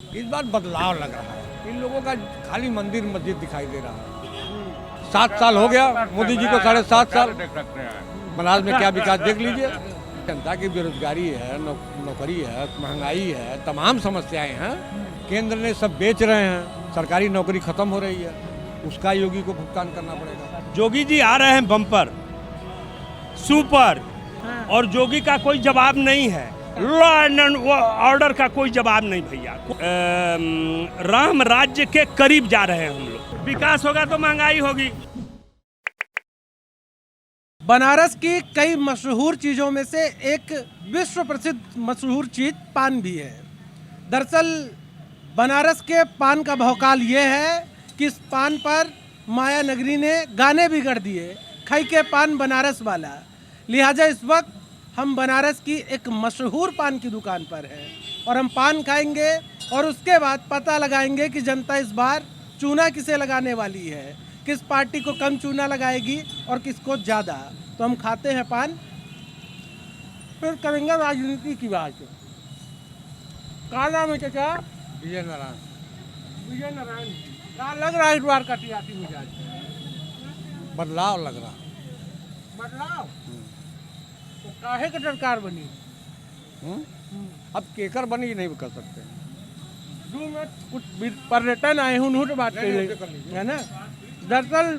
इस बार बदलाव लग रहा है। इन लोगों का खाली मंदिर मस्जिद दिखाई दे रहा है। 7 साल हो गया मोदी जी को, 7.5 साल। बनारस में क्या विकास देख लीजिए। जनता की बेरोजगारी है, नौकरी है, महंगाई है, तमाम समस्याएं हैं। केंद्र ने सब बेच रहे हैं, सरकारी नौकरी खत्म हो रही है, उसका योगी को भुगतान करना पड़ेगा। जोगी जी आ रहे हैं बम्पर सुपर, और जोगी का कोई जवाब नहीं है। लॉ एंड ऑर्डर का कोई जवाब नहीं भैया। राम राज्य के करीब जा रहे हैं हम लोग। विकास होगा तो महंगाई होगी। बनारस की कई मशहूर चीज़ों में से एक विश्व प्रसिद्ध मशहूर चीज़ पान भी है। दरअसल बनारस के पान का भौकाल ये है कि इस पान पर माया नगरी ने गाने भी गढ़ दिए, खाई के पान बनारस वाला। लिहाजा इस वक्त हम बनारस की एक मशहूर पान की दुकान पर हैं और हम पान खाएंगे और उसके बाद पता लगाएंगे कि जनता इस बार चूना किसे लगाने वाली है, किस पार्टी को कम चूना लगाएगी और किसको ज़्यादा। तो हम खाते हैं पान, फिर करेंगे राजनीति की बात। क्या नाम है चाचा? विजय नारायण। विजय नारायण। क्या लग रहा है इस बार का सियासी मिजाज? बदलाव लग रहा। बदलाव? तो काहे की सरकार बनी? अब केकर बनी नहीं कर सकते। जो मैं कुछ पर्यटन आए हूँ उन्होंने बात कही है ना। दरअसल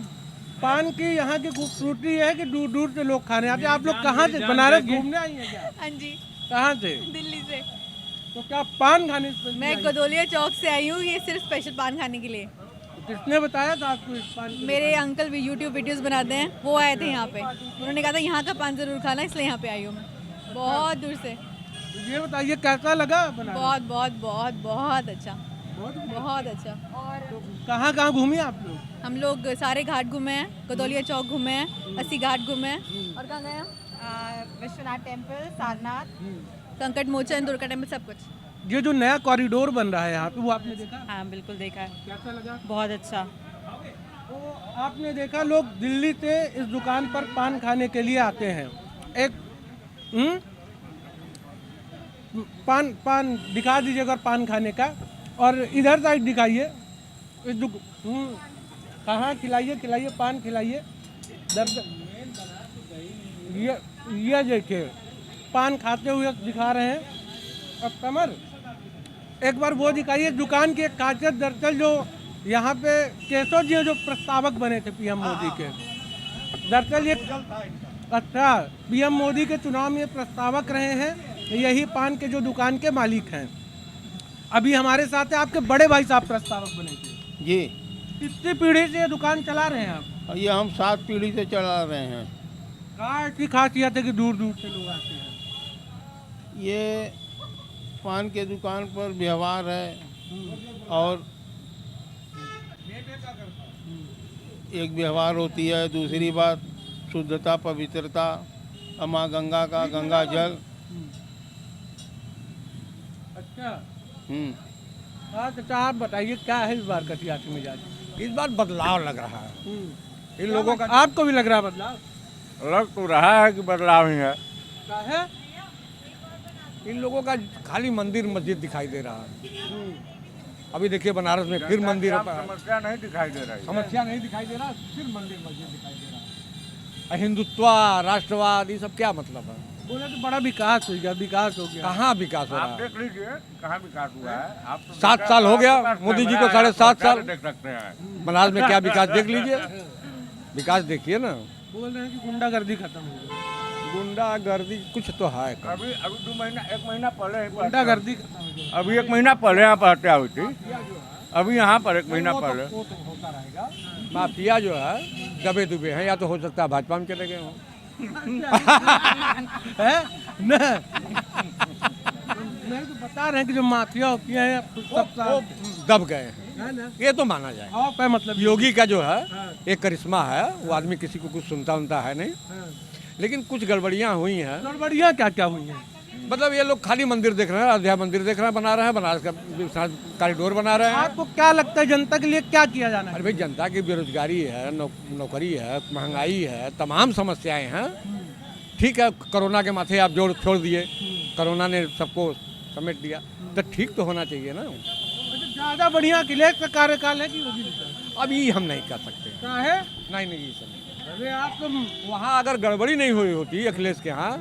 पान की यहाँ की खूबसूरती है कि दूर दूर से लोग खाने आते हैं। आप लोग कहाँ से? बनारस घूमने आई हैं क्या? हाँ जी, कहाँ से? दिल्ली से। तो क्या पान खाने से? मैं गदोलिया चौक से आई हूँ, ये सिर्फ स्पेशल पान खाने के लिए। किसने बताया था आपको इस पान की? मेरे अंकल भी यूट्यूब वीडियोस बनाते हैं, वो आए थे यहाँ पे। उन्होंने कहा था यहाँ का पान जरूर खाना, इसलिए यहाँ पे आई हूँ मैं बहुत दूर से। तो ये बताइए कैसा लगा बनारस? बहुत बहुत बहुत बहुत अच्छा, बहुत अच्छा। तो कहाँ कहाँ घूमी आप लोग? हम लोग सारे घाट घूमे हैं, गदोलिया चौक घूमे हैं, अस्सी घाट घूमे हैं, और कहाँ गए हम? विश्वनाथ टेम्पल, सारनाथ, संकट मोचन, दुर्गा टेम्पल, सब कुछ। ये जो नया कॉरिडोर बन रहा है यहाँ पे, वो आपने देखा? हाँ बिल्कुल देखा है, कैसा लगा? बहुत अच्छा। तो आपने देखा लोग दिल्ली से इस दुकान पर पान खाने के लिए आते हैं। एक पान दिखा दीजिएगा पान खाने का, और इधर साइड दिखाइए। कहाँ खिलाइए पान खिलाइए। ये देखिए पान खाते हुए दिखा रहे हैं। अब कमर एक बार वो दिखाइए दुकान की एक खासियत। दरअसल जो यहाँ पे केशव जी जो प्रस्तावक बने थे पीएम मोदी के, दरअसल ये अच्छा पीएम मोदी के चुनाव में प्रस्तावक रहे हैं, यही पान के जो दुकान के मालिक हैं। अभी हमारे साथ है आपके बड़े भाई साहब प्रस्तावक बने थे जी। कितनी पीढ़ी से ये दुकान चला रहे हैं आप? ये हम 7 पीढ़ी से चला रहे हैं। क्या ऐसी खासियत है कि दूर दूर से लोग आते हैं? ये पान के दुकान पर व्यवहार है, और एक व्यवहार होती है, दूसरी बात शुद्धता पवित्रता, माँ गंगा का गंगा जल। अच्छा हम्म। तो आप बताइए क्या है इस बार का सियासी मिजाज? इस बार बदलाव लग रहा है। इन लोगों का आपको भी लग रहा है बदलाव? लग तो रहा है कि बदलाव ही है। क्या है? इन लोगों का खाली मंदिर मस्जिद दिखाई दे रहा है। अभी देखिए बनारस में फिर मंदिर, समस्या नहीं दिखाई दे रही। समस्या नहीं दिखाई दे रहा, फिर मंदिर मस्जिद दिखाई दे रहा है। हिंदुत्व, राष्ट्रवाद, ये सब क्या मतलब है? बोले तो बड़ा विकास हो गया, विकास हो गया। कहाँ विकास हो रहा आप है? देख लीजिए कहाँ विकास हुआ है। आप तो 7 साल हो गया मोदी जी को, 7.5 साल। देख सकते हैं। बनारस में क्या विकास देख लीजिए। विकास देखिए ना। बोल रहे हैं कि गुंडागर्दी खत्म हो गई। गुंडागर्दी कुछ तो है। अभी 2 महीना 1 महीना पहले ही गुंडागर्दी खत्म हो गई। अभी 1 महीना पहले यहाँ पर हत्या हुई थी। अभी यहाँ पर 1 महीना वो पहले तो होता रहेगा। माफिया जो है दबे दुबे हैं, या तो हो सकता है भाजपा में चले गए हों। है न? नहीं तो बता रहे हैं कि जो माफिया होती है वो दब गए हैं, है ना? ये तो माना जाए। आप है मतलब योगी का जो है हाँ। एक करिश्मा है, वो आदमी किसी को कुछ सुनता है नहीं, हाँ। लेकिन कुछ गड़बड़ियाँ हुई हैं। गड़बड़ियाँ क्या क्या हुई हैं? मतलब ये लोग खाली मंदिर देख रहे हैं, अयोध्या मंदिर देख रहे हैं, बना रहे हैं, बनारस का कॉरिडोर बना रहे हैं। आपको क्या लगता है जनता के लिए क्या किया जाना है? अरे भाई जनता की बेरोजगारी है, नौकरी है, महंगाई है, तमाम समस्याएं हैं। ठीक है, कोरोना के माथे आप जोड़ छोड़ दिए, कोरोना ने सबको समेट दिया, तो ठीक तो होना चाहिए ना। ज्यादा बढ़िया अखिलेश का कार्यकाल है कि योगी जी का? अभी हम नहीं कर सकते। क्या है? नहीं ये सब नहीं। अरे आप तो वहाँ अगर गड़बड़ी नहीं हुई होती अखिलेश के यहाँ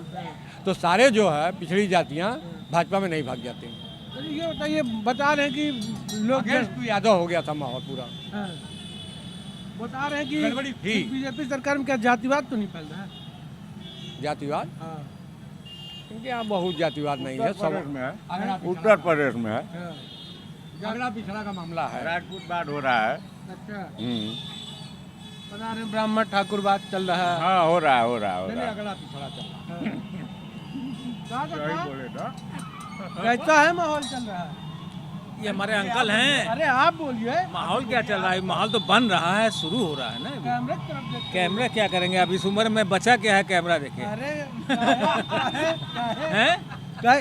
तो सारे जो है पिछड़ी जातियाँ भाजपा में नहीं भाग जाती। अरे ये बताइए, बता रहे हैं कि लोग तो यादव हो गया था माहौल पूरा। हाँ। बता रहे हैं कि गड़बड़ी थी। बीजेपी सरकार में क्या जातिवाद तो नहीं फैल रहा है? जातिवाद हाँ। क्योंकि यहाँ बहुत जातिवाद नहीं है। उत्तर प्रदेश सब में है, अगड़ा उत्तर प्रदेश में है, हाँ। झगड़ा पिछड़ा का मामला है। राजपूतवाद हो रहा है। अच्छा, हम्म। बता रहे हैं ब्राह्मण ठाकुर बात चल रहा है। हाँ हो रहा है, हो रहा है, हो नहीं रहा है। अगड़ा पिछड़ा चल रहा है। क्या सही कहता? बोले तो। कैसा है माहौल चल रहा है? ये हमारे अंकल हैं। अरे आप बोलिए। माहौल क्या चल रहा है? माहौल तो बन रहा है, शुरू हो रहा है ना अभी। कैमरे की तरफ देखते कैमरा क्या करेंगे? अब इस उम्र में बचा क्या है कैमरा देखे? हैं। अरे क्या है? हैं?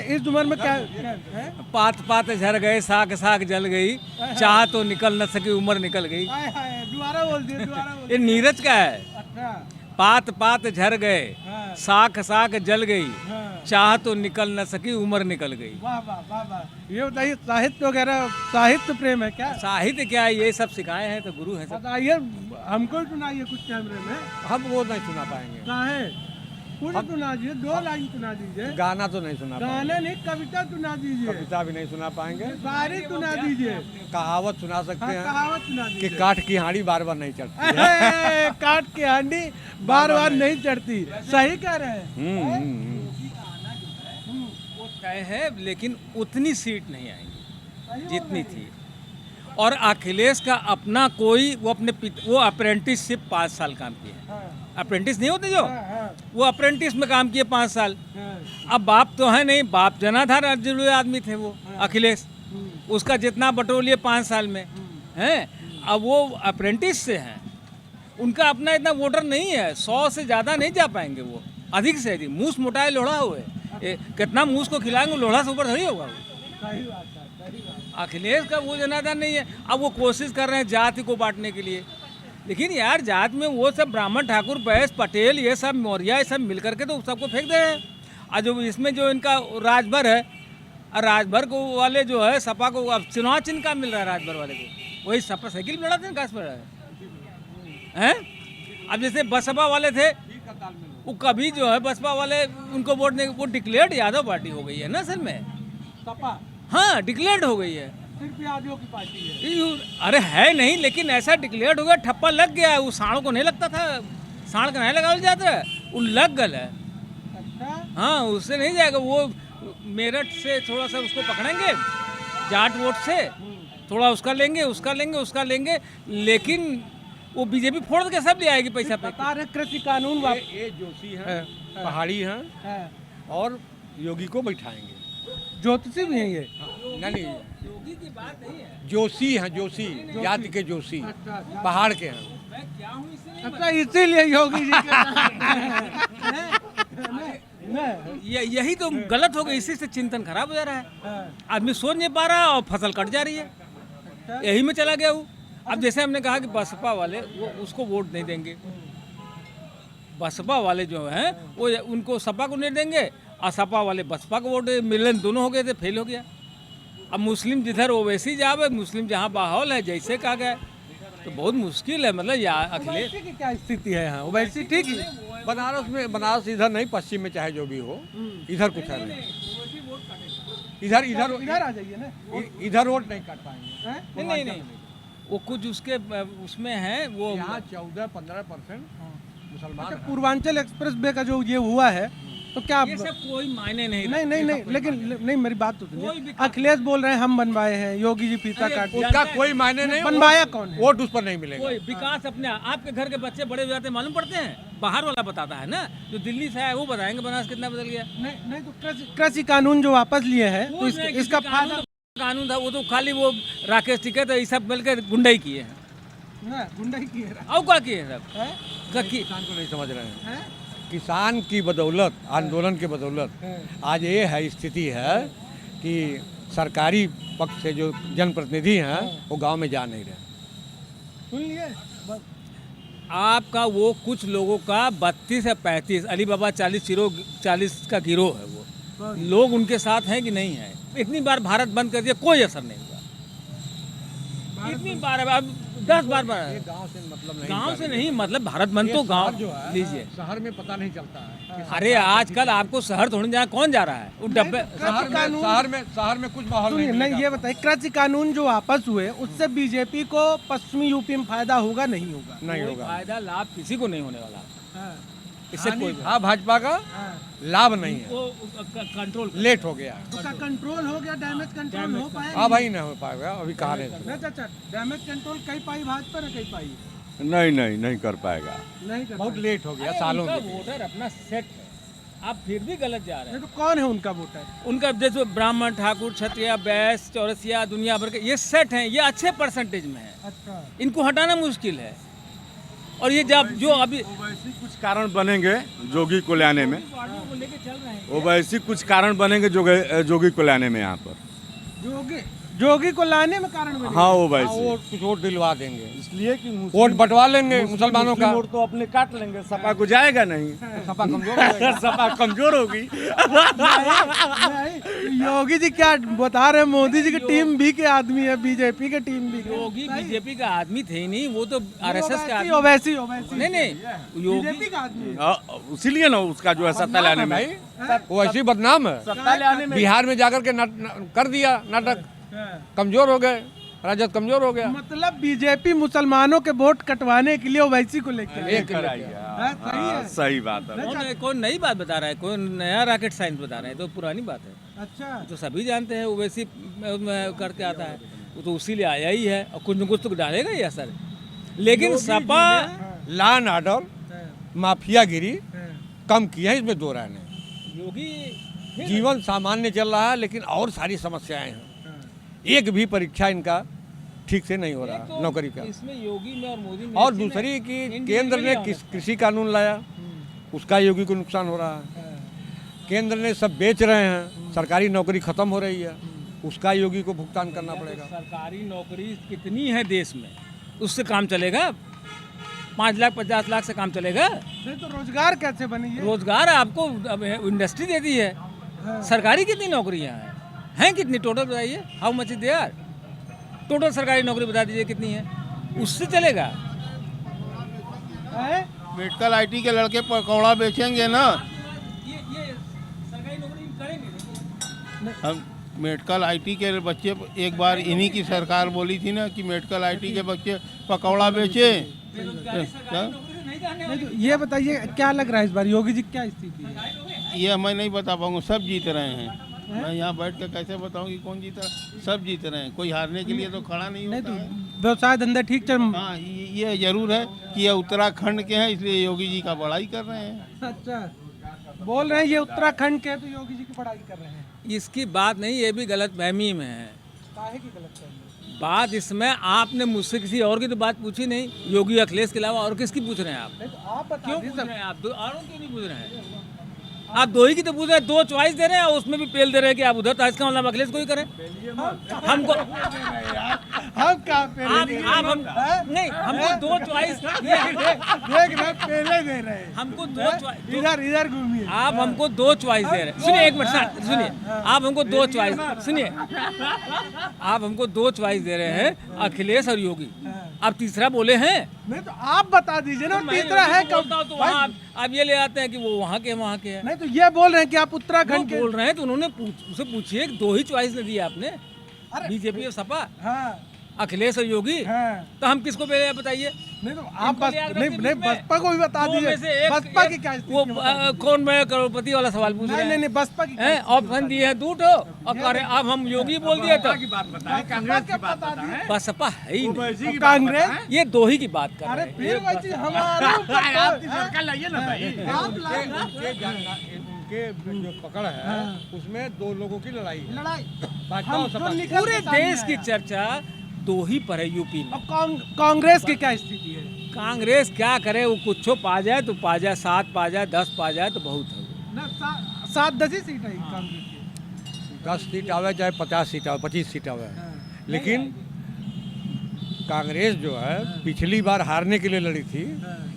इस उम्र में क्या है? पात पात झर गए, साग साग जल गई, चाह तो निकल न सकी, उम्र निकल गई। हाय हाय, दोबारा बोल दिए, दोबारा बोल ये नीरज का है। दिए। अच्छा, पात पात झर गए, हाँ। साख साख जल गई, हाँ। चाह तो निकल न सकी, उम्र निकल गई। वाह वाह वाह वाह। ये बताइए, साहित्य वगैरह, साहित्य प्रेम है क्या? साहित्य क्या है? ये सब सिखाए हैं तो गुरु हैं सब। बताइए, हमको ही सुनाइए कुछ कैमरे में। हम वो नहीं सुना पाएंगे। क्या है? कुछ सुना दीजिए, 2 लाइन सुना दीजिए। गाना तो नहीं सुना पाएंगे। गाना नहीं, कविता सुना दीजिए। कविता भी नहीं सुना पाएंगे। शायरी सुना दीजिए। कहावत सुना सकते हाँ, हैं कहावत सुना कि दीजिए। काठ की हांडी बार बार नहीं चढ़ती। अहे, काट के हांडी बार बार नहीं चढ़ती। सही कह रहे हैं। वो तय है, लेकिन उतनी सीट नहीं आएगी जितनी थी। और अखिलेश का अपना कोई वो अप्रेंटिसशिप 5 साल काम किए हैं। हाँ, अप्रेंटिस नहीं होते जो, हाँ, वो अप्रेंटिस में काम किए 5 साल। हाँ, अब बाप तो है नहीं, बाप जनाधार जुड़े आदमी थे वो अखिलेश। उसका जितना बटोर लिए 5 साल में हैं। अब वो अप्रेंटिस से हैं, उनका अपना इतना वोटर नहीं है। 100 से ज़्यादा नहीं जा पाएंगे वो, अधिक से अधिक। मूस मोटाए लोढ़ा हुए, कितना मूस को खिलाएंगे, लोढ़ा से ऊपर थोड़ी होगा वो। सही बात है, सही बात है। अखिलेश का वो जनाधार नहीं है। अब वो कोशिश कर रहे हैं जाति को बांटने के लिए, लेकिन यार जात में वो सब ब्राह्मण ठाकुर बैस पटेल ये सब मौर्य ये सब मिल करके तो सबको फेंक दे रहे हैं। और जो इसमें जो इनका राजभर है, और राजभर को वाले जो है सपा को अब चुनाव चिन्ह का मिल रहा है राजभर वाले को, वही सपा साइकिल में लड़ाते हैं काश पर हैं। अब जैसे बसपा वाले थे, वो कभी जो है बसपा वाले उनको वोट नहीं, वो डिक्लेयर्ड यादव पार्टी हो गई है ना असल में। सपा हाँ डिक्लेयर्ड हो गई है। सिर्फ यादियों की पार्टी है। अरे है नहीं, लेकिन ऐसा डिक्लेयर्ड हो गया, ठप्पा लग गया है। वो साढ़ों को नहीं लगता था, साढ़ का नहीं लगावल जाता है, वो लग गल है। अच्छा, हाँ उससे नहीं जाएगा। वो मेरठ से थोड़ा सा उसको पकड़ेंगे, जाट वोट से थोड़ा उसका लेंगे, उसका लेंगे, उसका लेंगे, लेकिन वो बीजेपी फोड़ के सब ले आएगी पैसा पे। बता रहे कृषि कानून ये जोशी हैं, पहाड़ी हैं है। और योगी को बैठाएंगे। ज्योतिषी भी हैं ये। नहीं योगी की बात नहीं है। जोशी हैं, जोशी जाति के जोशी, अच्छा, अच्छा। पहाड़ के हैं। मैं क्या हूँ इसलिए अच्छा, इसीलिए योगी जी के यही तो गलत हो गई, इसी से चिंतन खराब हो जा रहा है। आदमी सोच नहीं पा रहा और फसल कट जा रही है, यही में चला गया हूँ। अब जैसे हमने कहा कि बसपा वाले वो उसको वोट नहीं देंगे, बसपा वाले जो हैं वो उनको सपा को नहीं देंगे, और सपा वाले बसपा को वोट मिलन दोनों हो गए थे, फेल हो गया। अब मुस्लिम जिधर ओवैसी जावे, मुस्लिम जहाँ माहौल है जैसे कहा गया, तो बहुत मुश्किल है। मतलब यार अखिलेश ओवैसी की क्या स्थिति है यहाँ? ओवैसी ठीक ही बनारस में, बनारस इधर नहीं, पश्चिम में चाहे जो भी हो, इधर कुछ है नहीं। इधर इधर इधर आ जाइए ना। इधर वोट नहीं काट पाएंगे। हैं? नहीं, वो कुछ उसके उसमें है वो। यहाँ 14-15% मुसलमान अच्छा, हैं। पूर्वांचल एक्सप्रेस वे का जो ये हुआ है, तो क्या ये सब कोई मायने नहीं नहीं, लेकिन नहीं, मेरी बात तो कोई सुनिए। भी अखिलेश बोल रहे हैं हम बनवाए हैं, योगी जी फीता काट दिया। उसका कोई मायने नहीं, बनवाया कौन है? वोट उस पर नहीं मिलेगा। कोई विकास अपने आपके घर के बच्चे बड़े हो जाते हैं मालूम पड़ते हैं, बाहर वाला बताता है ना, जो दिल्ली से आया वो बताएंगे बनारस कितना बदल गया। नहीं तो कृषि कानून जो वापस लिए हैं, तो इसका फायदा कानून था वो तो खाली वो राकेश टिकैत ये सब मिलकर गुंडाई किए हैं, गुंडाई की है। और क्या किए हैं सब हैं? किसान को नहीं समझ रहे हैं। हैं? किसान की बदौलत, आंदोलन की बदौलत आज ये है स्थिति है कि सरकारी पक्ष से जो जनप्रतिनिधि हैं वो गांव में जा नहीं रहे। सुन लिए बस। आपका वो कुछ लोगों का 32 या 35 अली बाबा 40 का गिरोह है, वो लोग उनके साथ हैं कि नहीं है। इतनी बार भारत बंद कर दिया, कोई असर नहीं हुआ। कितनी बार अब 10 बार गांव से मतलब नहीं, गांव से नहीं, मतलब भारत बंद तो गांव जो है लीजिए। शहर में पता नहीं चलता है। अरे आजकल आपको शहर थोड़ी जाना, कौन जा रहा है वो डब्बे। शहर में कुछ माहौल सुनिए, नहीं नहीं ये बताइए, कृषि कानून जो वापस हुए उससे बीजेपी को पश्चिमी यूपी में फायदा होगा नहीं होगा? नहीं कोई होगा। फायदा लाभ किसी को नहीं होने वाला इससे, कोई हाँ, भाजपा का लाभ नहीं है, वो कंट्रोल लेट हो गया। उसका कंट्रोल हो गया, डैमेज कंट्रोल हो पाएगा? हाँ भाई, नहीं हो पाएगा, अभी कहा नहीं। नहीं चाचा, डैमेज कंट्रोल कई पाई भाजपा ने, कई पाई नहीं कर पाएगा। नहीं कर बहुत पाई। लेट हो गया, सालों उनका में। वोटर अपना सेट है, आप फिर भी गलत जा रहे नहीं हैं। तो कौन है उनका वोटर? उनका जैसे ब्राह्मण, ठाकुर, क्षत्रिय, बैस, चौरसिया, दुनिया भर के ये सेट हैं, ये अच्छे परसेंटेज में है, अच्छा, इनको हटाना मुश्किल है। और ये जब जो अभी वैसे कुछ कारण बनेंगे जोगी को लाने में, पार्टियों को लेके चल रहे हैं, वो वैसे कुछ कारण बनेंगे जोगी को लाने में यहाँ पर। जोगी को लाने में कारण बनेगा। हाँ, वो हाँ, वैसे वो कुछ वोट दिलवा देंगे, इसलिए कि वोट बंटवा लेंगे मुसलमानों का। वोट तो अपने काट लेंगे, सपा को जाएगा नहीं। सपा कमजोर हो जाएगा। सपा कमजोर होगी। नहीं, योगी जी क्या बता रहे हैं? मोदी जी की टीम भी के आदमी है, बीजेपी के टीम भी के। योगी बीजेपी का आदमी थे ही नहीं, वो तो आरएसएस का आदमी। ओवैसी नहीं योगी बीजेपी का आदमी है। इसीलिए ना उसका जो है सत्ता लाने में, भाई वो ऐसी बदनाम है। सत्ता लाने में बिहार में जाकर के कर दिया नाटक, कमजोर हो गए, राजद कमजोर हो गया। मतलब बीजेपी मुसलमानों के वोट कटवाने के लिए ओवैसी को लेकर एक सही है। सही बात है। कौन नई बात बता रहा है, कोई नया रॉकेट साइंस बता रहा है, तो पुरानी बात है, अच्छा, तो सभी जानते हैं। ओवैसी करके आता है, वो तो उसी लिए आया ही है, और कुछ न कुछ तो डालेगा ही असर। लेकिन सपा लॉ एंड ऑर्डर, माफियागिरी कम की है, इसमें दो राय नहीं। योगी जीवन सामान्य चल रहा है, लेकिन और सारी समस्याएं हैं। एक भी परीक्षा इनका ठीक से नहीं हो रहा, तो नौकरी का। इसमें योगी में और मोदी में और इसी में दूसरी कि individually केंद्र ने होना कृषि कानून लाया, उसका योगी को नुकसान हो रहा है। केंद्र ने सब बेच रहे हैं, सरकारी नौकरी खत्म हो रही है, उसका योगी को भुगतान करना पड़ेगा। सरकारी नौकरी कितनी है देश में, उससे काम चलेगा? 5 लाख 50 लाख से काम चलेगा? नहीं तो रोजगार कैसे बनेगी? रोजगार आपको अब इंडस्ट्री देती है। सरकारी कितनी नौकरियां हैं कितनी टोटल बताइए, how much is there total सरकारी नौकरी बता दीजिए कितनी है, उससे चलेगा? मेडिकल आईटी के लड़के पकौड़ा बेचेंगे ना, ये सरकारी नौकरी करेंगे। हम मेडिकल आईटी के बच्चे, एक बार इन्हीं की सरकार बोली थी ना कि मेडिकल आईटी के बच्चे पकौड़ा बेचे। नहीं तो ये बताइए, क्या लग रहा है इस बार योगी जी क्या स्थिति है? ये मैं नहीं बता पाऊंगा, सब जीत रहे हैं। मैं यहाँ बैठ के कैसे बताऊँ कि कौन जीत रहा? सब जीत रहे हैं, कोई हारने के लिए तो खड़ा नहीं नहीं होता तो है। व्यवसाय धंधे ठीक चल। हाँ, ये जरूर है कि ये उत्तराखंड के हैं, इसलिए योगी जी का बड़ाई कर रहे हैं। अच्छा, बोल रहे हैं ये उत्तराखंड के हैं तो योगी जी की पढ़ाई कर रहे हैं। इसकी बात नहीं, ये भी गलत फहमी में है। काहे की गलत फहमी? बात इसमें आपने मुझसे किसी और की तो बात पूछी नहीं, योगी अखिलेश के अलावा और किसकी पूछ रहे हैं आप? नहीं तो आप बता क्यों दीजिए पूछ सब। रहे हैं आप? औरों क्यों नहीं पूछ रहे हैं? आप दो ही की तो पूछ रहे हैं, 2 चॉइस दे रहे हैं, और उसमें भी पेल दे रहे हैं कि आप उधर, तो इसका मतलब अखिलेश को ही करें। हमको हम क्या पहले आप हम नहीं, हमको 2 चॉइस, देख रहे पहले दे रहे हैं। हमको 2 चॉइस, इधर घूमिए। आप हमको 2 चॉइस दे रहे हैं। सुनिए एक मिनट, सुनिए, आप हमको 2 चॉइस, सुनिए, आप हमको 2 चॉइस दे रहे हैं, अखिलेश और योगी। आप तीसरा बोले हैं? नहीं तो आप बता दीजिए ना, तीसरा है कब? तो वहाँ आप ये ले आते हैं कि वो वहाँ के वहाँ के हैं। नहीं तो ये बोल रहे हैं कि आप वो उत्तराखंड के। बोल रहे हैं तो उन्होंने उसे पूछिए, 2 ही चॉइस ने दी आपने, बीजेपी और सपा, हाँ अखिलेश और योगी। हाँ। तो हम किसको पहले बताइए? नहीं तो आप इनको बस ले आकर नहीं के नहीं बीच में बसपा को भी बता दो में दीजिए, से एक- बसपा एक- की क्या स्थिति वो है बता दीजिए। कौन मैं करोड़पति वाला सवाल पूछ रहे नहीं हैं? बसपा की क्या हैं ऑप्शन दिए हैं 2 ठो, और करे अब हम योगी बोल दिए तो कांग्रेस की बात बता दीजिए। बसपा है ही नहीं। और कांग्रेस, ये 2 ही की बात कर अरे रहे हैं। फिर वही चीज हमारे ऊपर सरकार लाइए ना भाई। उनके जो पकड़ है उसमें 2 लोगों की लड़ाई है, लड़ाई भाजपा और सपा की। पूरे देश की चर्चा 2 ही पर है यूपी में। अब कांग्रेस की क्या स्थिति है? कांग्रेस क्या करे, वो कुछ पा जाए तो पा जाए, 7 पा जाए, 10 पा जाए तो बहुत है। ना 7-10 ही सीट है कांग्रेस की। 10 सीट आवे चाहे 50 सीट आवे, 25 सीट आवे, लेकिन कांग्रेस जो है पिछली बार हारने के लिए लड़ी थी,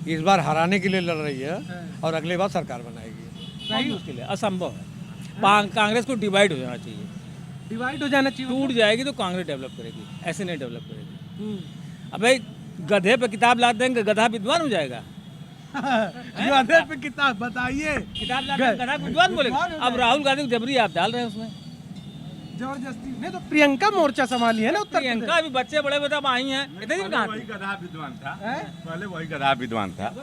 इस बार हराने के लिए लड़ रही है, और अगले बार सरकार बनाएगी। सही मुश्किल है, असंभव है। कांग्रेस को डिवाइड हो जाना चाहिए, डिवाइड हो जाना चाहिए। टूट जाएगी तो कांग्रेस डेवलप करेगी, ऐसे नहीं डेवलप करेगी। अब भाई गधे पे किताब ला देंगे, गधा विद्वान हो जाएगा। गधे पे किताब बताइए, किताब ला देंगे, गधा विद्वान बोलेगा। अब राहुल गांधी को जबरी आप डाल रहे हैं उसमें। जबरदस्ती नहीं तो प्रियंका मोर्चा संभाली है ना उत्तर प्रियंका अभी बच्चे बड़े बड़े आई हैं, इतने दिन कहाँ वही थे? गधा विद्वान था, पहले वही गधा विद्वान था।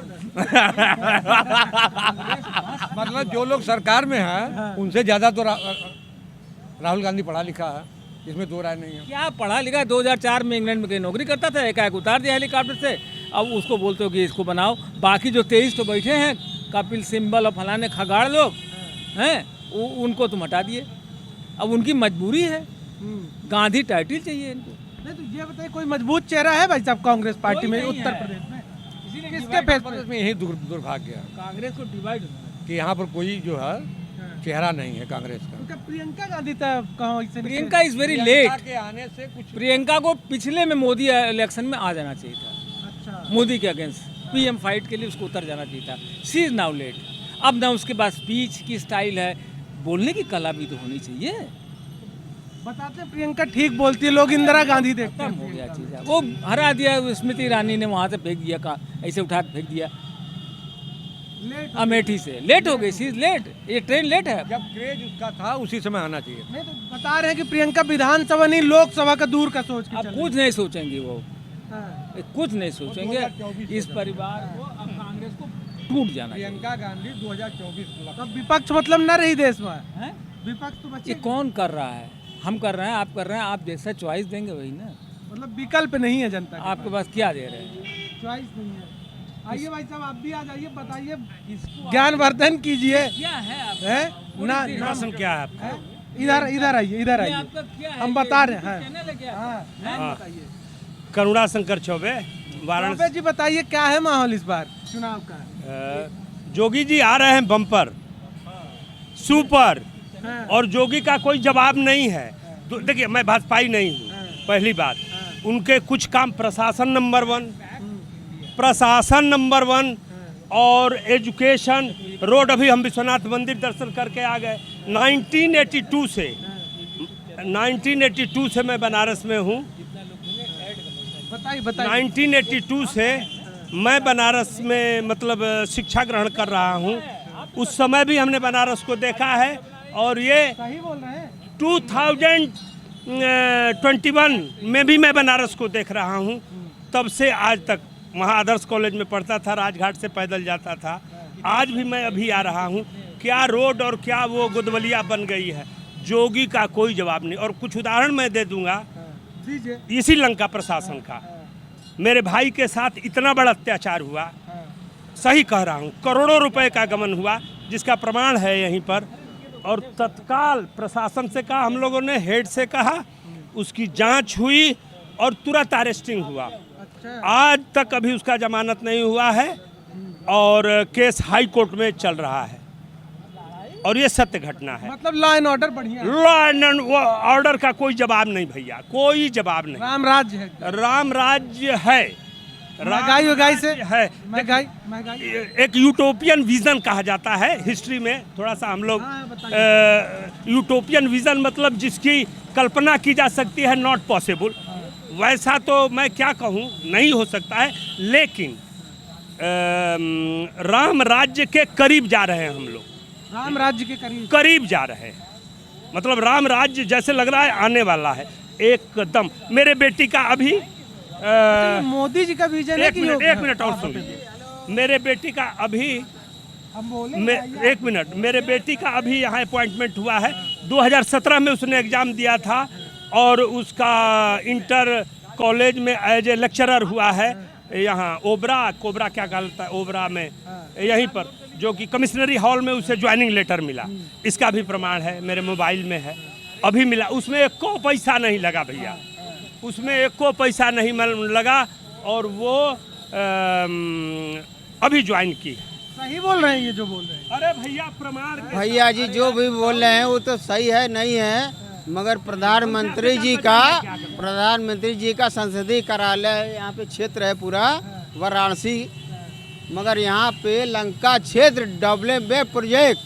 मतलब जो लोग सरकार में हैं उनसे ज़्यादा तो राहुल गांधी पढ़ा लिखा है, इसमें दो राय नहीं है। क्या पढ़ा लिखा? 2004 में इंग्लैंड में कहीं नौकरी करता था, एकाएक उतार दिया हेलीकॉप्टर से। अब उसको बोलते हो कि इसको बनाओ। बाकी जो 23 तो बैठे हैं, कपिल सिब्बल और फलाने खगाड़ लोग हैं, उनको तुम हटा दिए। अब उनकी मजबूरी है, गांधी टाइटल चाहिए इनको। नहीं तो ये बताइए, कोई मजबूत चेहरा है भाई साहब कांग्रेस पार्टी में उत्तर प्रदेश में? इसीलिए किसके फेस पे? में यही दुर्भाग्य है कांग्रेस को डिवाइड कि यहाँ पर कोई जो है चेहरा नहीं है कांग्रेस का। उनका प्रियंका गांधी तक कहाँ से प्रियंका इज वेरी लेट। के आने से कुछ प्रियंका को पिछले में मोदी इलेक्शन में आ जाना चाहिए था, अच्छा मोदी के अगेंस्ट पीएम फाइट के लिए उसको उतर जाना चाहिए था। सी इज नाउ लेट। अब ना उसके पास स्पीच की स्टाइल है, बोलने की कला भी तो होनी चाहिए। बताते हैं प्रियंका ठीक बोलती है, लोग इंदिरा गांधी देखते खत्म हैं। हो गया चीज़। वो हरा दिया, स्मृति ईरानी ने वहाँ से फेंक दिया, का ऐसे उठा के फेंक दिया लेट अमेठी से। लेट हो गई, सी इज लेट। ये ट्रेन लेट है। जब क्रेज उसका था उसी समय आना चाहिए। नहीं तो बता रहे हैं कि प्रियंका विधानसभा नहीं लोकसभा का दूर का सोच के अब चल कुछ नहीं सोचेंगे वो, हाँ। कुछ नहीं सोचेंगे। इस परिवार को अब कांग्रेस को टूट जाना चाहिए। प्रियंका गांधी 2024 तब विपक्ष मतलब न रही देश में, हैं? विपक्ष तो ये बचे। कौन कर रहा है? हम कर रहे हैं, आप कर रहे हैं। आप जैसा चॉइस देंगे वही ना। मतलब विकल्प नहीं है जनता के आपके पास क्या दे रहे हैं? पास, चॉइस नहीं है। आइए भाई साहब, आप भी आ जाइए, बताइए, ज्ञानवर्धन कीजिए। क्या है आप? है ना राशन क्या है आपका? इधर इधर आइए, इधर आइए, आपका क्या है? हम बता रहे हैं। चैनल है क्या? हाँ, बताइए करुणा शंकर चौबे, वाराणसी। चौबे जी बताइए क्या है माहौल इस बार चुनाव का? जोगी जी आ रहे हैं बम्पर, सुपर, हाँ। और जोगी का कोई जवाब नहीं है। देखिए, मैं भाजपाई नहीं हूँ, पहली बात। उनके कुछ काम प्रशासन नंबर 1, प्रशासन नंबर 1 और एजुकेशन, रोड। अभी हम विश्वनाथ मंदिर दर्शन करके आ गए। 1982 से मैं बनारस में हूँ। बताइए बताइए। 1982 से मैं बनारस में मतलब शिक्षा ग्रहण कर रहा हूँ। उस समय भी हमने बनारस को देखा है, और ये सही बोल रहे हैं। 2021 में भी मैं बनारस को देख रहा हूँ। तब से आज तक वहाँ आदर्श कॉलेज में पढ़ता था, राजघाट से पैदल जाता था। आज भी मैं अभी आ रहा हूँ। क्या रोड और क्या वो गुदवलिया बन गई है। जोगी का कोई जवाब नहीं। और कुछ उदाहरण मैं दे दूंगा दीजिए। इसी लंका प्रशासन का। मेरे भाई के साथ इतना बड़ा अत्याचार हुआ, सही कह रहा हूँ, करोड़ों रुपए का गमन हुआ, जिसका प्रमाण है यहीं पर। और तत्काल प्रशासन से कहा, हम लोगों ने हेड से कहा, उसकी जांच हुई और तुरंत अरेस्टिंग हुआ। आज तक अभी उसका जमानत नहीं हुआ है और केस हाई कोर्ट में चल रहा है। और ये सत्य घटना है। मतलब लॉ एंड ऑर्डर बढ़िया है। लॉ एंड ऑर्डर का कोई जवाब नहीं भैया, कोई जवाब नहीं। राम राज्य है। राम राज्य है। महंगाई वगाई से है। महंगाई एक यूटोपियन विजन कहा जाता है हिस्ट्री में। थोड़ा सा हम लोग यूटोपियन विजन मतलब जिसकी कल्पना की जा सकती है, नॉट पॉसिबल। वैसा तो मैं क्या कहूँ, नहीं हो सकता है। लेकिन राम राज्य के करीब जा रहे हैं हम लोग। राम राज्य के करीब जा रहे हैं, मतलब राम राज्य जैसे लग रहा है आने वाला है एकदम। मेरे बेटी का अभी मोदी जी का विजन है एक मिनट और सुन लीजिए। मेरे बेटी का अभी एक मिनट, मेरे बेटी का अभी यहाँ अपॉइंटमेंट हुआ है। 2017 में उसने एग्ज़ाम दिया था और उसका इंटर कॉलेज में एज ए लेक्चरर हुआ है यहाँ कोबरा क्या कहता है, ओबरा में, यहीं पर, जो कि कमिश्नरी हॉल में उसे ज्वाइनिंग लेटर मिला। इसका भी प्रमाण है, मेरे मोबाइल में है, अभी मिला। उसमें एक को पैसा नहीं लगा भैया, उसमें एक को पैसा नहीं लगा, और वो अभी ज्वाइन की। सही बोल रहे हैं ये जो बोल रहे हैं। अरे भैया प्रमाण। भैया जी जो भी बोल रहे हैं वो तो सही है, नहीं है, मगर प्रधानमंत्री जी का संसदीय कार्यालय यहाँ पे क्षेत्र है पूरा वाराणसी, मगर यहाँ पे लंका क्षेत्र डेवलपमेंट प्रोजेक्ट,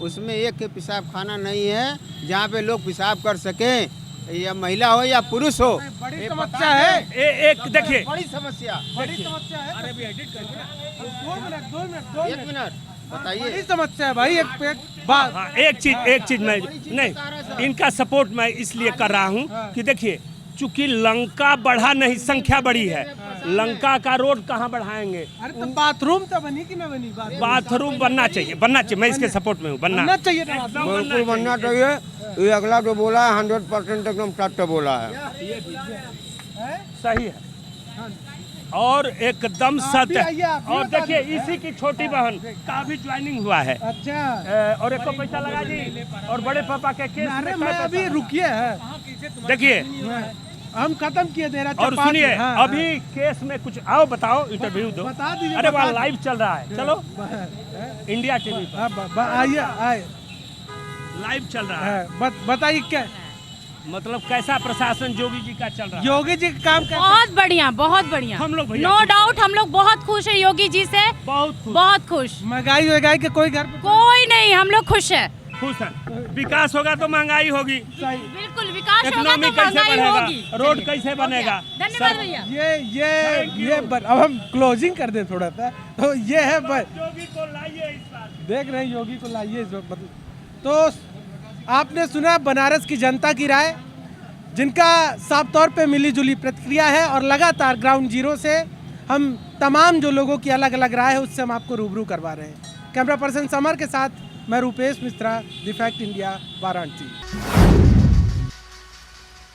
उसमें एक पेशाब खाना नहीं है जहाँ पे लोग पेशाब कर सकें। या महिला हो या पुरुष हो, बड़ी समस्या है, एक देखिए, बड़ी समस्या। बड़ी समस्या है। अरे अभी एडिट कर 2 मिनट बताइए। बड़ी समस्या है भाई, एक बात। हाँ, एक चीज मैं नहीं, इनका सपोर्ट मैं इसलिए कर रहा हूँ कि देखिए, चूंकि लंका बढ़ा नहीं, संख्या बढ़ी है, लंका का रोड कहाँ बढ़ाएंगे? अरे तो बाथरूम तो बनी कि ना बनी? बाथरूम बनना चाहिए, मैं इसके सपोर्ट में हूँ, बनना चाहिए था बाथरूम। बिल्कुल बनना चाहिए। ये अगला जो बोला है 100% एकदम सत्य बोला है। सही है और एकदम सत्य। आइए, आप भी और बता देखिए, दीजिए। इसी की छोटी बहन का भी ज्वाइनिंग हुआ है। अच्छा, और एक को पैसा लगा जी, और बड़े पापा के केस अरे में मैं अभी रुकिए है, देखिए, हम खत्म किए दे रहा और सुनिए, अभी केस में कुछ आओ, बताओ, इंटरव्यू दो। बता दीजिए, अरे वहाँ बता लाइव चल रहा है, चलो इंडिया टीवी पर आइए, आए लाइव चल रहा है। बताइए क्या मतलब कैसा प्रशासन योगी जी का चल रहा है? योगी जी का काम कैसा? बहुत बढ़िया, बहुत बढ़िया। हम लोग भैया नो खुश डाउट हम लोग बहुत खुश है योगी जी से, बहुत खुश। महंगाई वहगाई के कोई घर पे कोई नहीं, हम लोग खुश है। खुश है। विकास होगा तो महंगाई होगी, बिल्कुल विकास होगा इकोनॉमी तो कैसे महंगाई बढ़ेगा, होगी। रोड कैसे बनेगा? धन्यवाद भैया। अब हम क्लोजिंग कर दें थोड़ा सा, तो ये है योगी को लाइए इस बार। देख रहे हैं योगी को लाइए इस वक्त। तो आपने सुना बनारस की जनता की राय, जिनका साफ तौर पे मिली जुली प्रतिक्रिया है, और लगातार ग्राउंड जीरो से हम तमाम जो लोगों की अलग अलग राय है उससे हम आपको रूबरू करवा रहे हैं। कैमरा पर्सन समर के साथ मैं Rupesh Mishra, the fact India, Varanasi.